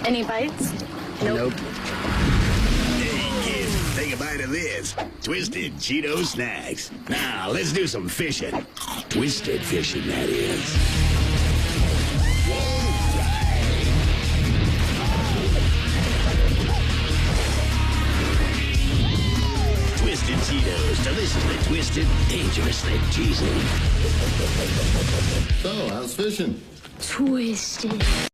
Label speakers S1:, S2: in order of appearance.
S1: Any bites?
S2: Nope.
S3: Hey, kid, take a bite of this. Twisted Cheeto snacks. Now, let's do some fishing. Twisted fishing, that is. Twisted Cheetos, deliciously twisted, dangerously cheesy.
S2: So, how's fishing?
S1: Twisted.